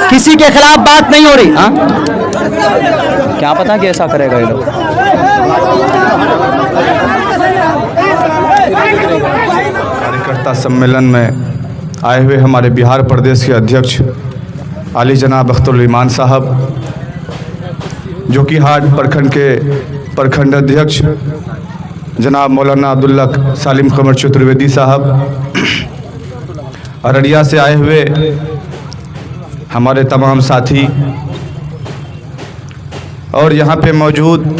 किसी के खिलाफ बात नहीं हो रही। हाँ, क्या पता कि ऐसा करेगा ये लोग। कार्यकर्ता सम्मेलन में आए हुए हमारे बिहार प्रदेश के अध्यक्ष आली जनाब अख्तरुल ईमान साहब, जोकीहाट प्रखंड के प्रखंड अध्यक्ष जनाब मौलाना अब्दुल्ला सालिम कमर चतुर्वेदी साहब, अररिया से आए हुए हमारे तमाम साथी और यहाँ पे मौजूद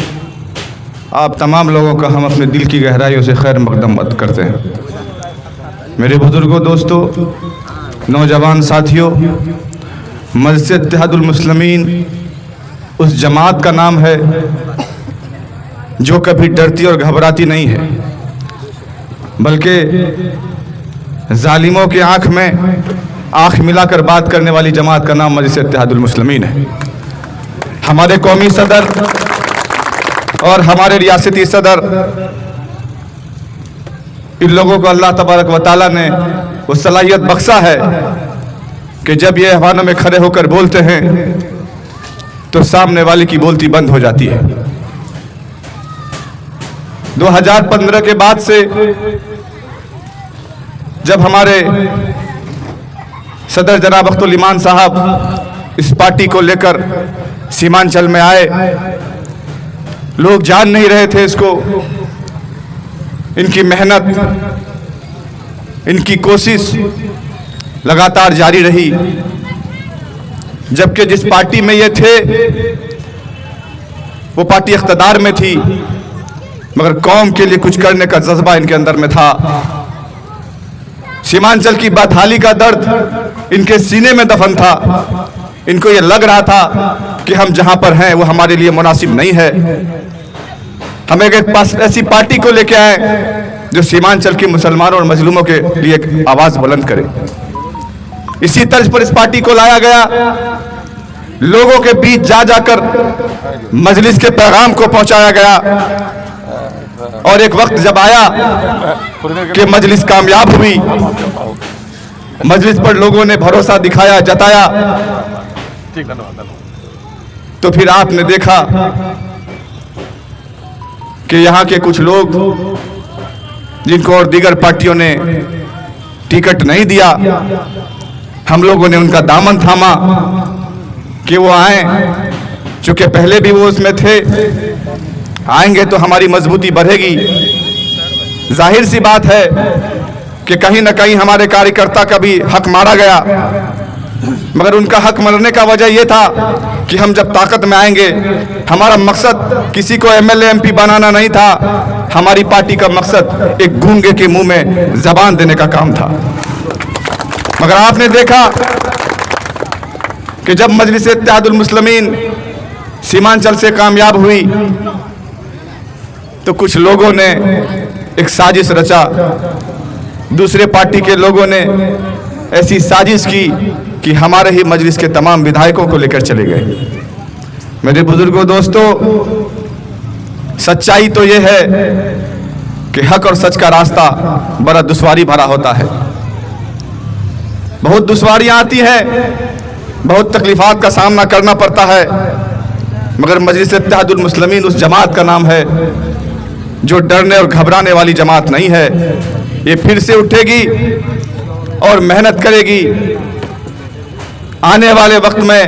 आप तमाम लोगों का हम अपने दिल की गहराइयों से खैर मकदम करते हैं। मेरे बुजुर्गों, दोस्तों, नौजवान साथियों, मस्जिद इत्तेहादुल मुस्लिमीन उस जमात का नाम है जो कभी डरती और घबराती नहीं है, बल्कि जालिमों की आंख में आंख मिलाकर बात करने वाली जमात का नाम मस्जिद इत्तेहादुल मुस्लिमीन है। हमारे कौमी सदर और हमारे रियासती सदर, इन लोगों को अल्लाह तबारक व तआला ने वो सलाहियत बख्शा है कि जब ये ऐवानों में खड़े होकर बोलते हैं तो सामने वाले की बोलती बंद हो जाती है। 2015 के बाद से जब हमारे सदर जनाब अख्तरुल ईमान साहब इस पार्टी को लेकर सीमांचल में आए, लोग जान नहीं रहे थे इसको। इनकी मेहनत, इनकी कोशिश लगातार जारी रही, जबकि जिस पार्टी में ये थे वो पार्टी इख्तिदार में थी, मगर कौम के लिए कुछ करने का जज्बा इनके अंदर में था। सीमांचल की बदहाली का दर्द इनके सीने में दफन था। इनको ये लग रहा था कि हम जहां पर हैं वो हमारे लिए मुनासिब नहीं है। हम एक पास ऐसी पार्टी को लेके आए जो सीमांचल के मुसलमानों और मजलूमों के लिए एक आवाज बुलंद करे। इसी तर्ज पर इस पार्टी को लाया गया, लोगों के बीच जा जाकर मजलिस के पैगाम को पहुंचाया गया, और एक वक्त जब आया कि मजलिस कामयाब हुई, मजलिस पर लोगों ने भरोसा दिखाया, जताया, तो फिर आपने देखा कि यहाँ के कुछ लोग जिनको और दीगर पार्टियों ने टिकट नहीं दिया, हम लोगों ने उनका दामन थामा कि वो आए। चूंकि पहले भी वो उसमें थे, आएंगे तो हमारी मजबूती बढ़ेगी। जाहिर सी बात है कि कहीं ना कहीं हमारे कार्यकर्ता का भी हक मारा गया, मगर उनका हक मरने का वजह यह था कि हम जब ताकत में आएंगे, हमारा मकसद किसी को एमएलए एमपी बनाना नहीं था। हमारी पार्टी का मकसद एक गूंगे के मुंह में जबान देने का काम था। मगर आपने देखा कि जब मजलिस इत्तेहादुल मुस्लिमीन सीमांचल से कामयाब हुई तो कुछ लोगों ने एक साजिश रचा। दूसरे पार्टी के लोगों ने ऐसी साजिश की कि हमारे ही मजलिस के तमाम विधायकों को लेकर चले गए। मेरे बुजुर्गों, दोस्तों, सच्चाई तो यह है कि हक और सच का रास्ता बड़ा दुश्वारी भरा होता है। बहुत दुश्वारियां आती हैं, बहुत तकलीफात का सामना करना पड़ता है, मगर मजलिस इत्तेहादुल मुस्लिमीन उस जमात का नाम है जो डरने और घबराने वाली जमात नहीं है। ये फिर से उठेगी और मेहनत करेगी। आने वाले वक्त में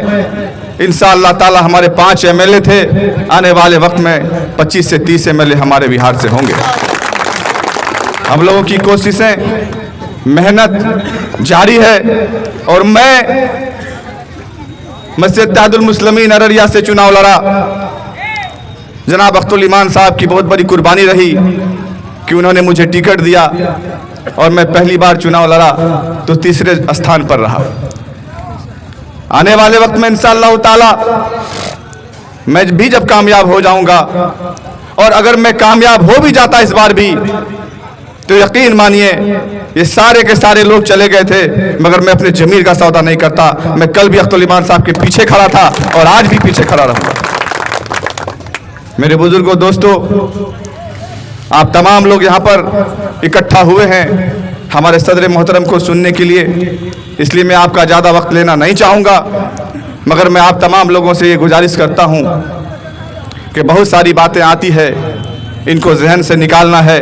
इंशाअल्लाह ताला हमारे 5 एमएलए थे, आने वाले वक्त में 25 से 30 एमएलए हमारे बिहार से होंगे। हम लोगों की कोशिशें, मेहनत जारी है, और मैं मस्जिद इत्तेहादुल मुस्लिमीन अररिया से चुनाव लड़ा। जनाब अख्तरुल ईमान साहब की बहुत बड़ी कुर्बानी रही कि उन्होंने मुझे टिकट दिया, और मैं पहली बार चुनाव लड़ा तो तीसरे स्थान पर रहा। आने वाले वक्त में इंशाअल्लाह ताला मैं भी जब कामयाब हो जाऊंगा, और अगर मैं कामयाब हो भी जाता इस बार भी, तो यकीन मानिए ये सारे के सारे लोग चले गए थे, मगर मैं अपने जमीर का सौदा नहीं करता। मैं कल भी अख्तरुल ईमान साहब के पीछे खड़ा था और आज भी पीछे खड़ा रहूंगा। मेरे बुजुर्गों, दोस्तों, आप तमाम लोग यहाँ पर इकट्ठा हुए हैं हमारे सदर मोहतरम को सुनने के लिए, इसलिए मैं आपका ज़्यादा वक्त लेना नहीं चाहूँगा। मगर मैं आप तमाम लोगों से ये गुजारिश करता हूँ कि बहुत सारी बातें आती है, इनको जहन से निकालना है,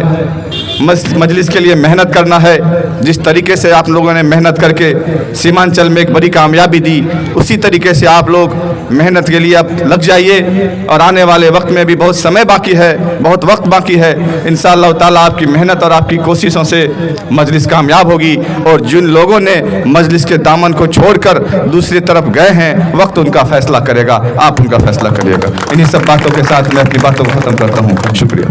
मजलिस के लिए मेहनत करना है। जिस तरीके से आप लोगों ने मेहनत करके सीमांचल में एक बड़ी कामयाबी दी, उसी तरीके से आप लोग मेहनत के लिए अब लग जाइए। और आने वाले वक्त में भी बहुत समय बाकी है, बहुत वक्त बाकी है। इंशाअल्लाह ताला आपकी मेहनत और आपकी कोशिशों से मजलिस कामयाब होगी। और जिन लोगों ने मजलिस के दामन को छोड़कर दूसरी तरफ गए हैं, वक्त उनका फैसला करेगा, आप उनका फैसला करिएगा। इन्हीं सब बातों के साथ मैं अपनी बातों को ख़त्म करता हूँ। शुक्रिया।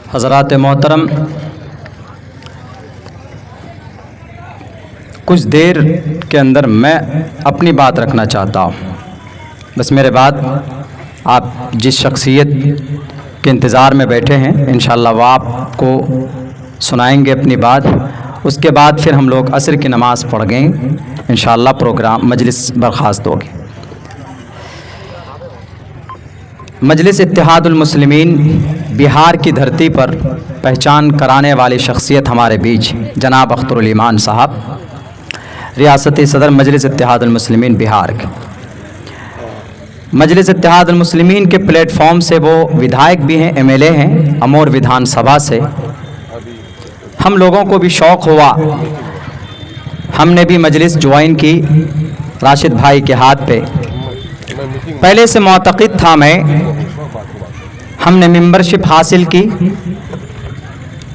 हज़रात मोहतरम, कुछ देर के अंदर मैं अपनी बात रखना चाहता हूँ। बस मेरे बाद आप जिस शख्सियत के इंतज़ार में बैठे हैं, इंशाअल्लाह वो आपको सुनाएंगे अपनी बात। उसके बाद फिर हम लोग असर की नमाज़ पढ़ गए, इंशाअल्लाह प्रोग्राम मजलिस बर्खास्त होगी। मजलिस इत्तेहादुल मुस्लिमीन बिहार की धरती पर पहचान कराने वाली शख्सियत हमारे बीच जनाब अख्तरुल ईमान साहब, रियासती सदर मजलिस इत्तेहादुल मुस्लिमीन बिहार के। मजलिस इत्तेहादुल मुस्लिमीन के प्लेटफॉर्म से वो विधायक भी हैं, एमएलए हैं अमोर विधानसभा से। हम लोगों को भी शौक़ हुआ, हमने भी मजलिस ज्वाइन की राशिद भाई के हाथ पे। पहले से मुअतक़िद था मैं, हमने मेंबरशिप हासिल की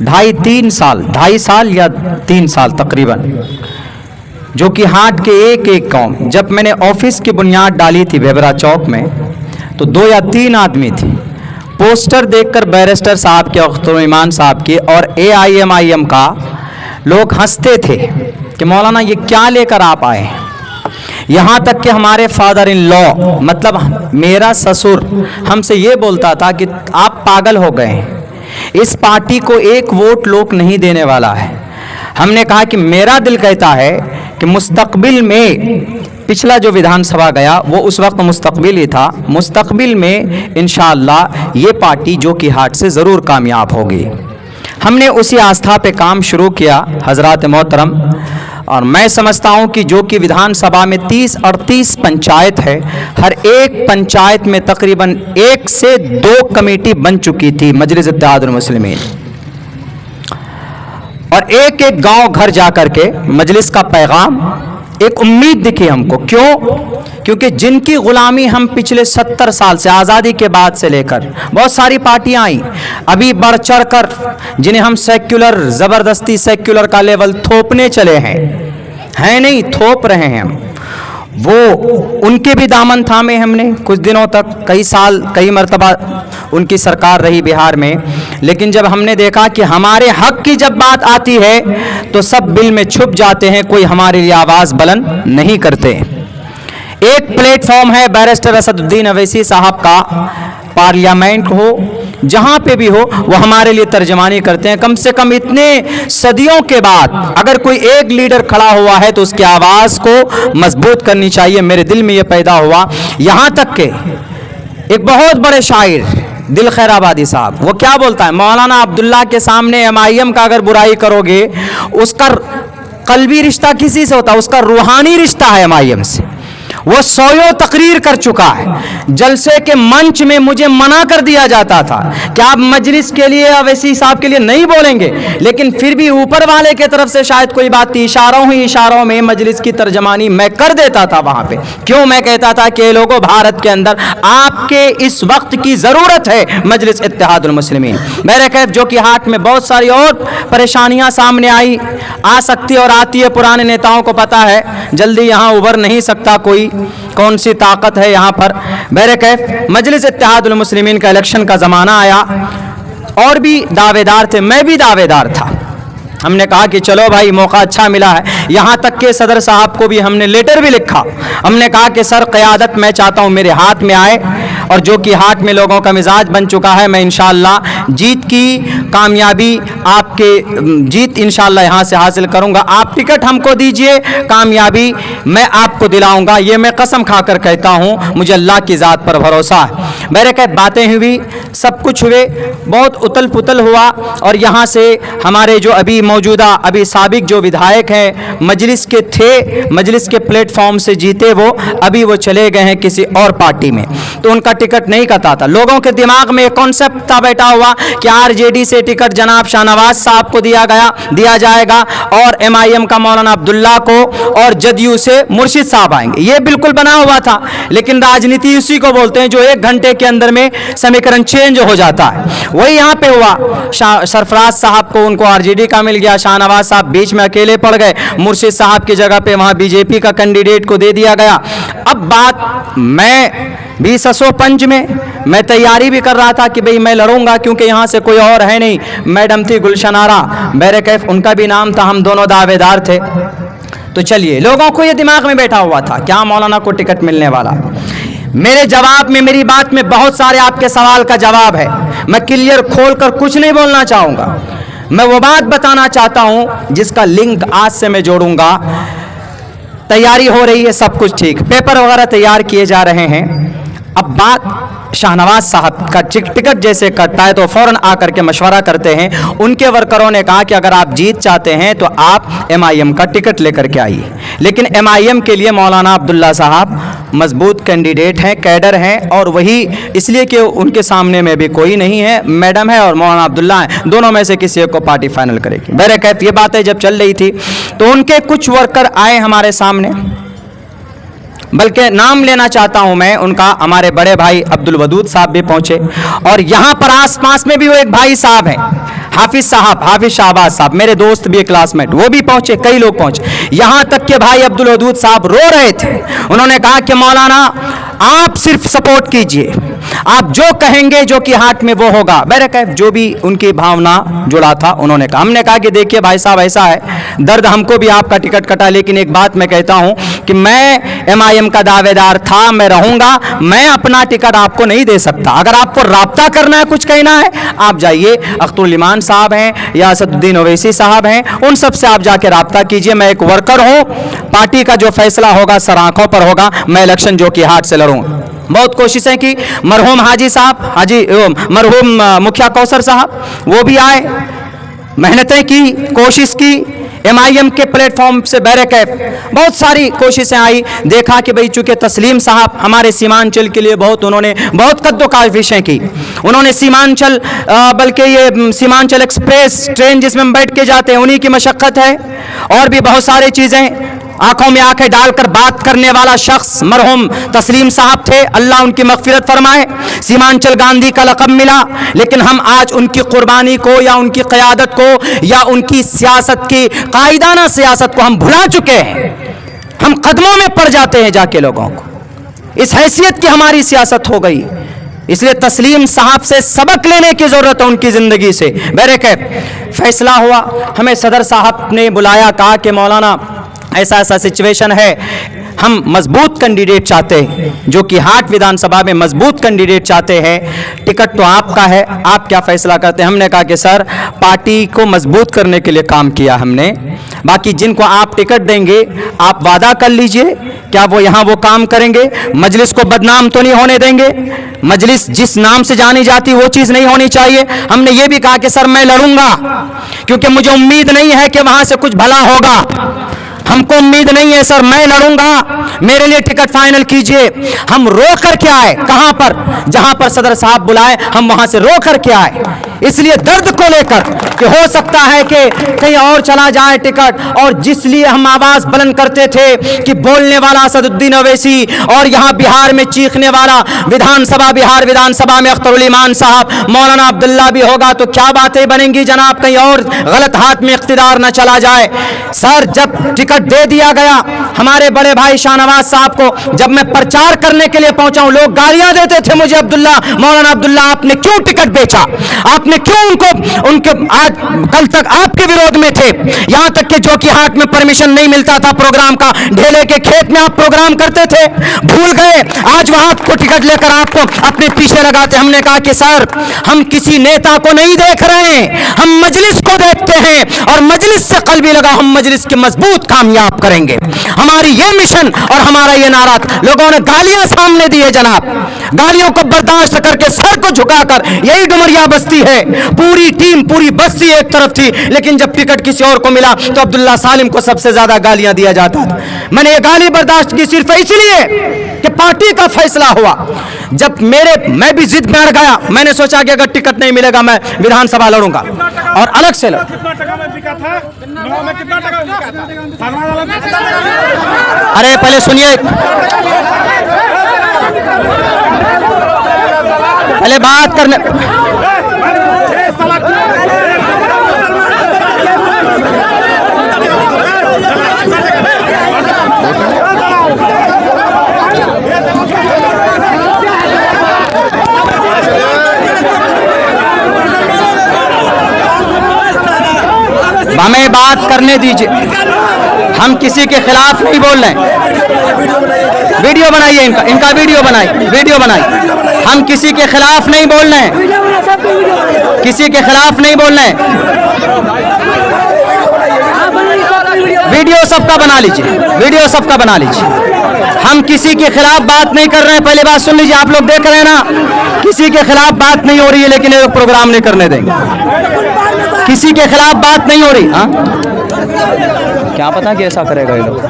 2.5 साल या 3 साल तकरीबन, जो कि हाट के एक गांव। जब मैंने ऑफिस की बुनियाद डाली थी बेबरा चौक में, तो 2 या 3 आदमी थे। पोस्टर देखकर बैरिस्टर साहब के, अख्तरुल ईमान साहब के और AIMIM का लोग हंसते थे कि मौलाना ये क्या लेकर आप आए हैं। यहाँ तक कि हमारे फादर इन लॉ, मतलब मेरा ससुर, हमसे ये बोलता था कि आप पागल हो गए हैं, इस पार्टी को 1 वोट लोग नहीं देने वाला है। हमने कहा कि मेरा दिल कहता है कि मुस्तकबिल में, पिछला जो विधानसभा गया वो उस वक्त मुस्तकबिल ही था, मुस्तकबिल में इंशाअल्लाह ये पार्टी जो कि हाट से ज़रूर कामयाब होगी। हमने उसी आस्था पे काम शुरू किया हज़रात मोहतरम। और मैं समझता हूँ कि जो कि विधानसभा में 30-38 पंचायत है, हर एक पंचायत में तकरीबन 1 से 2 कमेटी बन चुकी थी मजलिस इत्तेहादुल मुस्लिमीन। और एक गांव घर जाकर के मजलिस का पैगाम, एक उम्मीद दिखी हमको। क्यों? क्योंकि जिनकी गुलामी हम पिछले 70 साल से, आज़ादी के बाद से लेकर बहुत सारी पार्टियां आई, अभी बढ़ चढ़ कर जिन्हें हम सेक्युलर, ज़बरदस्ती सेक्युलर का लेवल थोपने चले हैं नहीं, थोप रहे हैं हम, वो उनके भी दामन थामे हमने कुछ दिनों तक, कई साल, कई मरतबा उनकी सरकार रही बिहार में। लेकिन जब हमने देखा कि हमारे हक की जब बात आती है तो सब बिल में छुप जाते हैं, कोई हमारे लिए आवाज़ बुलंद नहीं करते। एक प्लेटफॉर्म है बैरिस्टर असदुद्दीन अवैसी साहब का, पार्लियामेंट हो, जहाँ पे भी हो, वो हमारे लिए तर्जमानी करते हैं। कम से कम इतने सदियों के बाद अगर कोई एक लीडर खड़ा हुआ है तो उसकी आवाज़ को मजबूत करनी चाहिए। मेरे दिल में ये पैदा हुआ। यहाँ तक के एक बहुत बड़े शायर दिल खैराबादी साहब, वो क्या बोलता है, मौलाना अब्दुल्ला के सामने MIM का अगर बुराई करोगे, उसका कल्बी रिश्ता किसी से होता है, उसका रूहानी रिश्ता है MIM से। वो 100 तकरीर कर चुका है। जलसे के मंच में मुझे मना कर दिया जाता था कि आप मजलिस के लिए, अवैसी साहब के लिए नहीं बोलेंगे, लेकिन फिर भी ऊपर वाले के तरफ से शायद कोई बात थी, इशारों में मजलिस की तर्जमानी मैं कर देता था वहाँ पे। क्यों? मैं कहता था कि लोगों, भारत के अंदर आपके इस वक्त की ज़रूरत है मजलिस इत्तेहादुल मुस्लिमीन। मेरे कैफ जो कि हाट में बहुत सारी और परेशानियाँ सामने आ सकती और आती है, पुराने नेताओं को पता है, जल्दी यहाँ उभर नहीं सकता कोई, कौन सी ताकत है यहाँ पर। मेरे कैफ मजलिस इत्तेहादुल मुस्लिमीन का इलेक्शन का ज़माना आया, और भी दावेदार थे, मैं भी दावेदार था। हमने कहा कि चलो भाई, मौका अच्छा मिला है। यहाँ तक के सदर साहब को भी हमने लेटर भी लिखा। हमने कहा कि सर, क़यादत मैं चाहता हूँ मेरे हाथ में आए, और जो कि हाट में लोगों का मिजाज बन चुका है, मैं इंशाअल्लाह जीत की कामयाबी, आपके जीत इंशाअल्लाह यहाँ से हासिल करूँगा। आप टिकट हमको दीजिए, कामयाबी मैं आपको दिलाऊँगा, ये मैं कसम खाकर कहता हूँ। मुझे अल्लाह की ज़ात पर भरोसा है। मेरे कई बातें हुई, सब कुछ हुए, बहुत उतल पुतल हुआ। और यहाँ से हमारे जो अभी मौजूदा अभी साबिक जो विधायक हैं मजलिस के थे, मजलिस के प्लेटफॉर्म से जीते वो, अभी वो चले गए हैं किसी और पार्टी में, तो उनका टिकट नहीं कटा था। लोगों के दिमाग में एक कॉन्सेप्ट था बैठा हुआ कि आरजेडी से टिकट जनाब शाहनवाज साहब को दिया जाएगा और एमआईएम का मौलाना अब्दुल्ला को, और जदयू से मुर्शिद साहब आएंगे। ये बिल्कुल बना हुआ था, लेकिन राजनीति उसी को बोलते हैं जो एक घंटे के अंदर में समीकरण चेंज हो जाता है। वही यहाँ पे हुआ, सरफराज साहब को उनको आरजेडी का मिल गया, शाहनवाज साहब बीच में अकेले पड़ गए, मुर्शिद साहब की जगह पे वहाँ बीजेपी का कैंडिडेट को दे दिया गया। अब बात, मैं भी ससो पंच में मैं तैयारी भी कर रहा था कि भाई मैं लड़ूंगा, क्योंकि यहाँ से कोई और है नहीं। मैडम थी गुलशन आरा, बैरकैफ उनका भी नाम था, हम दोनों दावेदार थे। तो चलिए, लोगों को ये दिमाग में बैठा हुआ था क्या मौलाना को टिकट मिलने वाला। मेरे जवाब में, मेरी बात में बहुत सारे आपके सवाल का जवाब है। मैं क्लियर खोल कर कुछ नहीं बोलना चाहूँगा, मैं वो बात बताना चाहता हूँ जिसका लिंक आज से मैं जोड़ूंगा। तैयारी हो रही है, सब कुछ ठीक, पेपर वगैरह तैयार किए जा रहे हैं। अब बात शाहनवाज साहब का टिकट जैसे कटता है तो फौरन आकर के मशवरा करते हैं। उनके वर्करों ने कहा कि अगर आप जीत चाहते हैं तो आप एमआईएम का टिकट लेकर के आइए, लेकिन एमआईएम के लिए मौलाना अब्दुल्ला साहब मजबूत कैंडिडेट हैं, कैडर हैं, और वही इसलिए कि उनके सामने में भी कोई नहीं है, मैडम है और मौलाना अब्दुल्ला हैं, दोनों में से किसी एक को पार्टी फाइनल करेगी। बहरकैफ ये बातें जब चल रही थी तो उनके कुछ वर्कर आए हमारे सामने, बल्कि नाम लेना चाहता हूं मैं उनका, हमारे बड़े भाई अब्दुल वदूद साहब भी पहुंचे, और यहां पर आसपास में भी वो एक भाई साहब हैं हाफिज साहब, हाफिज शाहबाज साहब, मेरे दोस्त भी क्लासमेट, वो भी पहुंचे, कई लोग पहुंचे। यहां तक के भाई अब्दुल वदूद साहब रो रहे थे। उन्होंने कहा कि मौलाना आप सिर्फ सपोर्ट कीजिए, आप जो कहेंगे जो कि हाथ में वो होगा। बहरकैफ जो भी उनकी भावना जुड़ा था उन्होंने कहा, हमने कहा कि देखिए भाई साहब ऐसा है, दर्द हमको भी आपका टिकट कटा, लेकिन एक बात मैं कहता हूं कि मैं एमआईएम का दावेदार था, मैं रहूंगा, मैं अपना टिकट आपको नहीं दे सकता। अगर आपको राब्ता करना है, कुछ कहना है, आप जाइए, अख्तरुल ईमान साहब हैं या असदुद्दीन ओवैसी साहब हैं, उन सब से आप जाके राब्ता कीजिए। मैं एक वर्कर हूं, पार्टी का जो फैसला होगा सर आंखों पर होगा, मैं इलेक्शन जो कि हाथ से लड़ूंगा। बहुत कोशिशें की, मरहूम हाजी साहब, मरहूम मुखिया कौसर साहब, वो भी आए, मेहनतें की, कोशिश की, एमआईएम के प्लेटफॉर्म से बहरकैफ बहुत सारी कोशिशें आई। देखा कि भाई चूंकि तस्लीम साहब हमारे सीमांचल के लिए उन्होंने बहुत कद्दोकाशिशें की, उन्होंने सीमांचल बल्कि ये सीमांचल एक्सप्रेस ट्रेन जिसमें हम बैठ के जाते हैं उन्हीं की मशक्क़त है, और भी बहुत सारी चीज़ें, आंखों में आंखें डालकर बात करने वाला शख्स मरहूम तस्लीम साहब थे, अल्लाह उनकी मग़फ़िरत फरमाए। सीमांचल गांधी का लक़ब मिला, लेकिन हम आज उनकी कुर्बानी को या उनकी क़यादत को या उनकी सियासत की कायदाना सियासत को हम भुला चुके हैं। हम कदमों में पड़ जाते हैं जाके लोगों को, इस हैसियत की हमारी सियासत हो गई। इसलिए तस्लीम साहब से सबक लेने की ज़रूरत है, उनकी ज़िंदगी से। बहरकैफ फैसला हुआ, हमें सदर साहब ने बुलाया, कहा कि मौलाना ऐसा ऐसा सिचुएशन है, हम मजबूत कैंडिडेट चाहते हैं, जो कि हाट विधानसभा में मजबूत कैंडिडेट चाहते हैं, टिकट तो आपका है, आप क्या फैसला करते हैं। हमने कहा कि सर पार्टी को मजबूत करने के लिए काम किया हमने, बाकी जिनको आप टिकट देंगे आप वादा कर लीजिए क्या वो यहाँ वो काम करेंगे, मजलिस को बदनाम तो नहीं होने देंगे, मजलिस जिस नाम से जानी जाती वो चीज़ नहीं होनी चाहिए। हमने ये भी कहा कि सर मैं लड़ूंगा, क्योंकि मुझे उम्मीद नहीं है कि वहाँ से कुछ भला होगा, हमको उम्मीद नहीं है सर, मैं लड़ूंगा, मेरे लिए टिकट फाइनल कीजिए। हम रो कर के आए, कहां पर, जहां पर सदर साहब बुलाए हम वहां से रो कर के आए, इसलिए दर्द को लेकर कि हो सकता है कि कहीं और चला जाए टिकट। और जिसलिए हम आवाज बुलंद करते थे कि बोलने वाला असदुद्दीन ओवैसी और यहाँ बिहार में चीखने वाला बिहार विधानसभा में अख्तरुल ईमान साहब, मौलाना अब्दुल्ला भी होगा तो क्या बातें बनेंगी जनाब, कहीं और गलत हाथ में इख्तिदार न चला जाए। सर जब टिकट दे दिया गया हमारे बड़े भाई शाहनवाज साहब को, जब मैं प्रचार करने के लिए पहुंचा हूं, लोग गालियां देते थे मुझे, अब्दुल्ला, मौलाना अब्दुल्ला आपने क्यों टिकट बेचा, आपने आपने क्यों उनके आज कल तक आपके विरोध में थे, यहां तक कि जोकीहाट में परमिशन नहीं मिलता था प्रोग्राम का, ढेले के खेत में आप प्रोग्राम करते थे, भूल गए। आज वहां को टिकट लेकर आपको अपने पीछे लगाते। हमने कहा कि सर, हम किसी नेता को नहीं देख रहे हैं, हम मजलिस को देखते हैं और मजलिस से कल्बी लगा, हम मजलिस के मजबूत कामयाब करेंगे। हमारी ये मिशन और हमारा ये नारा। लोगों ने गालियां सामने दी है जनाब, गालियों को बर्दाश्त करके सर को झुकाकर, यही डुमरिया बस्ती है, पूरी टीम पूरी बस्ती एक तरफ थी, लेकिन जब टिकट किसी और को मिला तो अब्दुल्ला सालिम को सबसे ज्यादा गालियां दिया जाता था। मैंने ये गाली बर्दाश्त की सिर्फ इसलिए कि पार्टी का फैसला हुआ। जब मैं भी जिद में अड़ गया, मैंने सोचा कि अगर टिकट नहीं मिलेगा मैं विधानसभा लड़ूंगा और अलग से अरे पहले सुनिए, पहले बात करने। हमें बात करने दीजिए, हम किसी के खिलाफ नहीं बोल रहे हैं। वीडियो बनाइए, इनका वीडियो बनाइए। हम किसी के खिलाफ नहीं बोल रहे हैं, किसी के खिलाफ नहीं बोल रहे हैं। वीडियो सबका बना लीजिए, वीडियो सबका बना लीजिए। हम किसी के खिलाफ बात नहीं कर रहे हैं। पहले बात सुन लीजिए, आप लोग देख रहे हैं ना, किसी के खिलाफ बात नहीं हो रही है, लेकिन ये प्रोग्राम नहीं करने देंगे। किसी के खिलाफ बात नहीं हो रही। हाँ, क्या पता कि ऐसा करेगा ये लोग।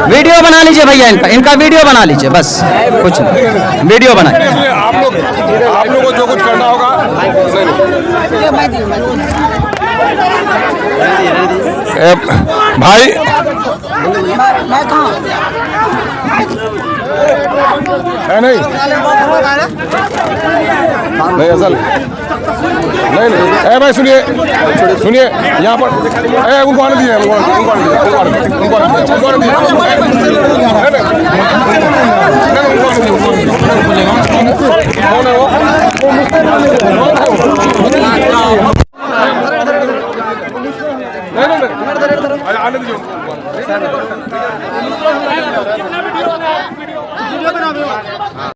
वीडियो बना लीजिए भैया, इनका वीडियो बना लीजिए, बस कुछ नहीं, वीडियो बनाइए। आप लोग को जो कुछ करना होगा। भाई है नहीं असल नहीं। भाई सुनिए यहाँ पर उनको आने दिए, आने दीजिए।